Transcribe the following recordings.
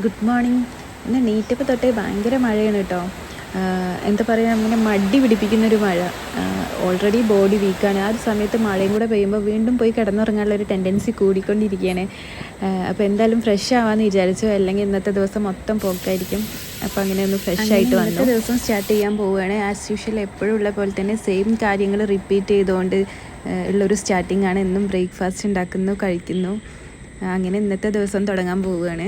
Good morning. ഇന്ന് നീറ്റപ്പോൾ തൊട്ടേ ഭയങ്കര മഴയാണ് കേട്ടോ. എന്താ പറയുക, അങ്ങനെ മടി പിടിപ്പിക്കുന്നൊരു മഴ. ഓൾറെഡി ബോഡി വീക്കാണ്. ആ ഒരു സമയത്ത് മഴയും കൂടെ പെയ്യുമ്പോൾ വീണ്ടും പോയി കിടന്നുറങ്ങാനുള്ളൊരു ടെൻഡൻസി കൂടിക്കൊണ്ടിരിക്കുകയാണ്. അപ്പോൾ എന്തായാലും ഫ്രഷ് ആവാമെന്ന് വിചാരിച്ചു, അല്ലെങ്കിൽ ഇന്നത്തെ ദിവസം മൊത്തം പോക്കായിരിക്കും. അപ്പോൾ അങ്ങനെ ഒന്ന് ഫ്രഷ് ആയിട്ട് വന്നു. ഇന്നത്തെ ദിവസം സ്റ്റാർട്ട് ചെയ്യാൻ പോവുകയാണ്. ആസ് യൂഷ്വൽ എപ്പോഴും ഉള്ള പോലെ തന്നെ സെയിം കാര്യങ്ങൾ റിപ്പീറ്റ് ചെയ്തുകൊണ്ട് ഉള്ളൊരു സ്റ്റാർട്ടിംഗ് ആണ്. എന്നും ബ്രേക്ക്ഫാസ്റ്റ് ഉണ്ടാക്കുന്നു, കഴിക്കുന്നു. അങ്ങനെ ഇന്നത്തെ ദിവസം തുടങ്ങാൻ പോവുകയാണ്.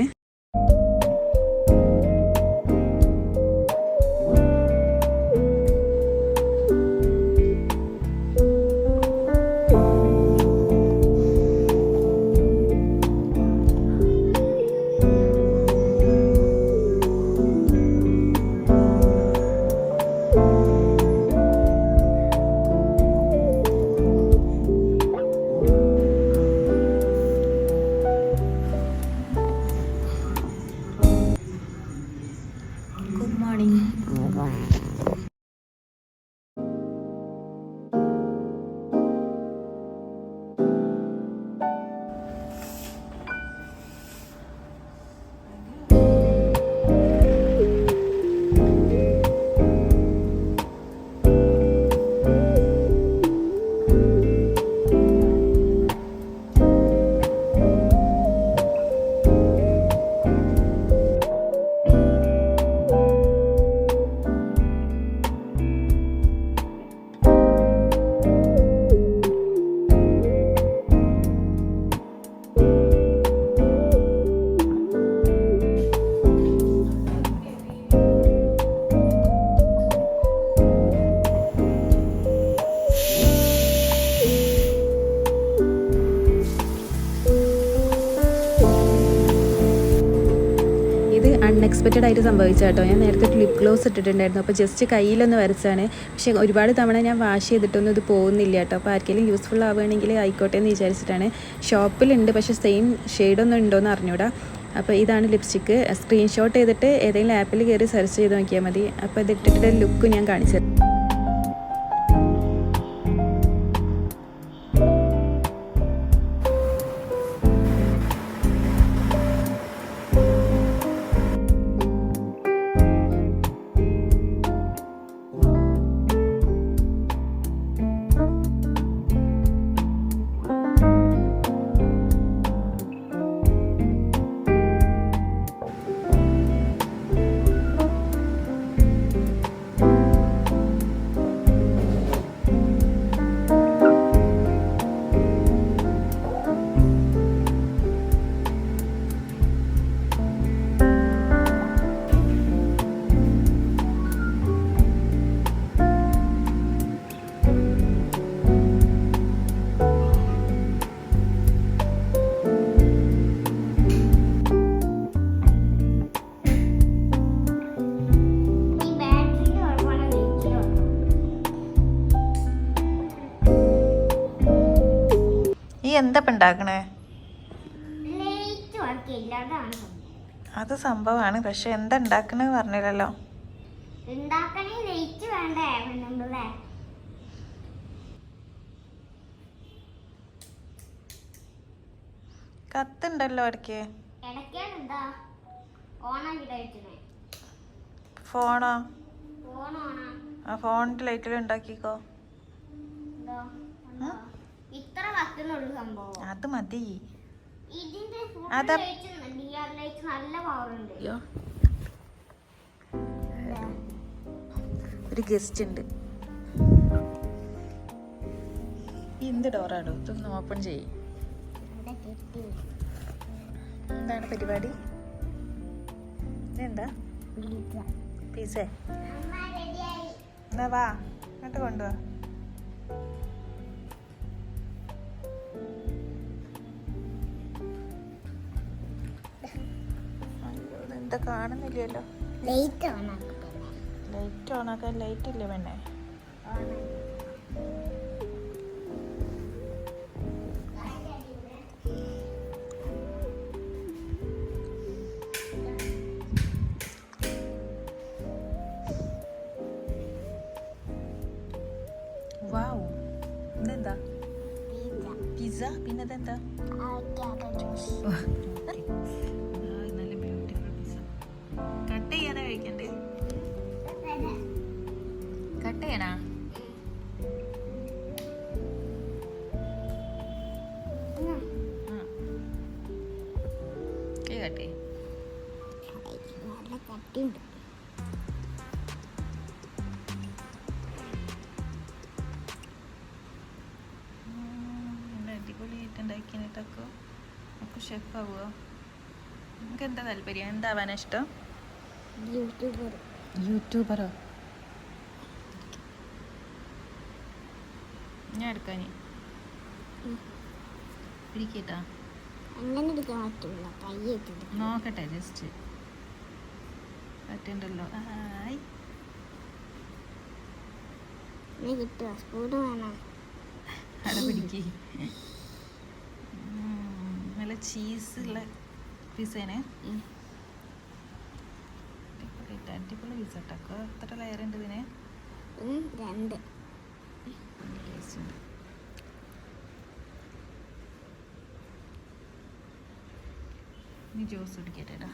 അൺഎക്സ്പെക്റ്റഡ് ആയിട്ട് സംഭവിച്ച കേട്ടോ. ഞാൻ നേരത്തെ ലിപ് ഗ്ലോസ് ഇട്ടിട്ടുണ്ടായിരുന്നു, അപ്പോൾ ജസ്റ്റ് കയ്യിലൊന്ന് വരച്ചാണ്. പക്ഷേ ഒരുപാട് തവണ ഞാൻ വാഷ് ചെയ്തിട്ടൊന്നും ഇത് പോകുന്നില്ല കേട്ടോ. അപ്പോൾ ആർക്കെങ്കിലും യൂസ്ഫുൾ ആവുകയാണെങ്കിൽ ആയിക്കോട്ടെ എന്ന് വിചാരിച്ചിട്ടാണ്. ഷോപ്പിലുണ്ട്, പക്ഷേ സെയിം ഷെയ്ഡൊന്നും ഉണ്ടോയെന്ന് അറിഞ്ഞൂടാ. അപ്പോൾ ഇതാണ് ലിപ്സ്റ്റിക്ക്. സ്ക്രീൻഷോട്ട് ചെയ്തിട്ട് ഏതെങ്കിലും ആപ്പിൽ കയറി സെർച്ച് ചെയ്ത് നോക്കിയാൽ മതി. അപ്പോൾ ഇത് ഇട്ടിട്ട് ലുക്ക് ഞാൻ കാണിച്ചത്. എന്താ ഉണ്ടാക്കണേ? അത് സംഭവമാണ്, പക്ഷെ എന്താ ഉണ്ടാക്കണ പറഞ്ഞില്ലല്ലോ. കത്തുണ്ടല്ലോ ഇടയ്ക്ക്. ഫോണോ? ആ ഫോണിന്റെ ലൈറ്റിൽ ഉണ്ടാക്കിക്കോ. അത് മതി. ഒരു ഗസ്റ്റ് ഉണ്ട്. എന്ത് ഡോറാണോ ഇതൊന്ന് ഓപ്പൺ ചെയ്യ്. എന്താണ് പരിപാടി? എന്താ പീസേ? എന്നാ വാ, എന്നിട്ട് കൊണ്ടുവാ. എന്താ കാണുന്നില്ലല്ലോ. ലൈറ്റ് ഓണാക്കാൻ ലൈറ്റ് ഇല്ലേ വേണേ? വാവ്, ഇതെന്താ? പിസ്സ. പിന്നെതെന്താ? നല്ല ബ്യൂട്ടിഫുൾ പിസ്സ. കഴിക്കണ്ടേ? കട്ട് ചെയ്യണോ? കട്ടെ അടിപൊളിയായിട്ടുണ്ടാക്കിയിട്ടൊക്കെ നമുക്ക് ഷെഫ് ആവുക. നിങ്ങൾക്ക് എന്താ താല്പര്യം? എന്താവാനാ ഇഷ്ടം? യൂട്യൂബറോ? ഞാൻ എടുക്കാൻ പിടിക്കട്ടാ? നോക്കട്ടെ ജസ്റ്റ് പറ്റണ്ടല്ലോ. അവിടെ പിടിക്ക്. നല്ല ചീസുള്ള പിസേനെ അടിപൊളി പിസ കേട്ടോ. എത്ര ലെയർ ഉണ്ട് ഇതിന്? 2. ടേസ്റ്റ് ഉണ്ട്. ഇനി ജ്യൂസ് കുടിക്കട്ടെടാ.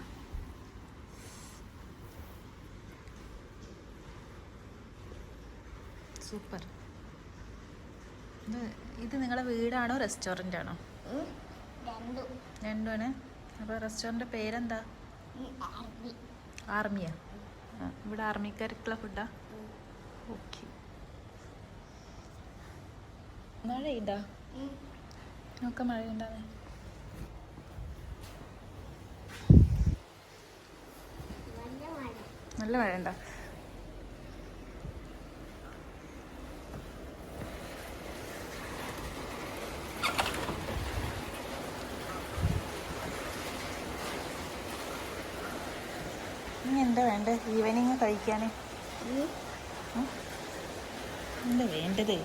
സൂപ്പർ. ഇത് നിങ്ങളുടെ വീടാണോ റെസ്റ്റോറൻ്റ് ആണോ? രണ്ടുമാണ്. അപ്പോൾ റെസ്റ്റോറൻറ്റ് പേരെന്താ? ആർമിയാ? ഇവിടെ ആർമിക്കാർക്കുള്ള ഫുഡാ? ഓക്കെ. മഴയുണ്ടോ? നോക്കാം മഴയുണ്ടാവേ. നല്ല മഴ ഉണ്ടോ? ഇനി എന്താ വേണ്ടേ ഈവനിങ് കഴിക്കാൻ? എന്താ വേണ്ടത്?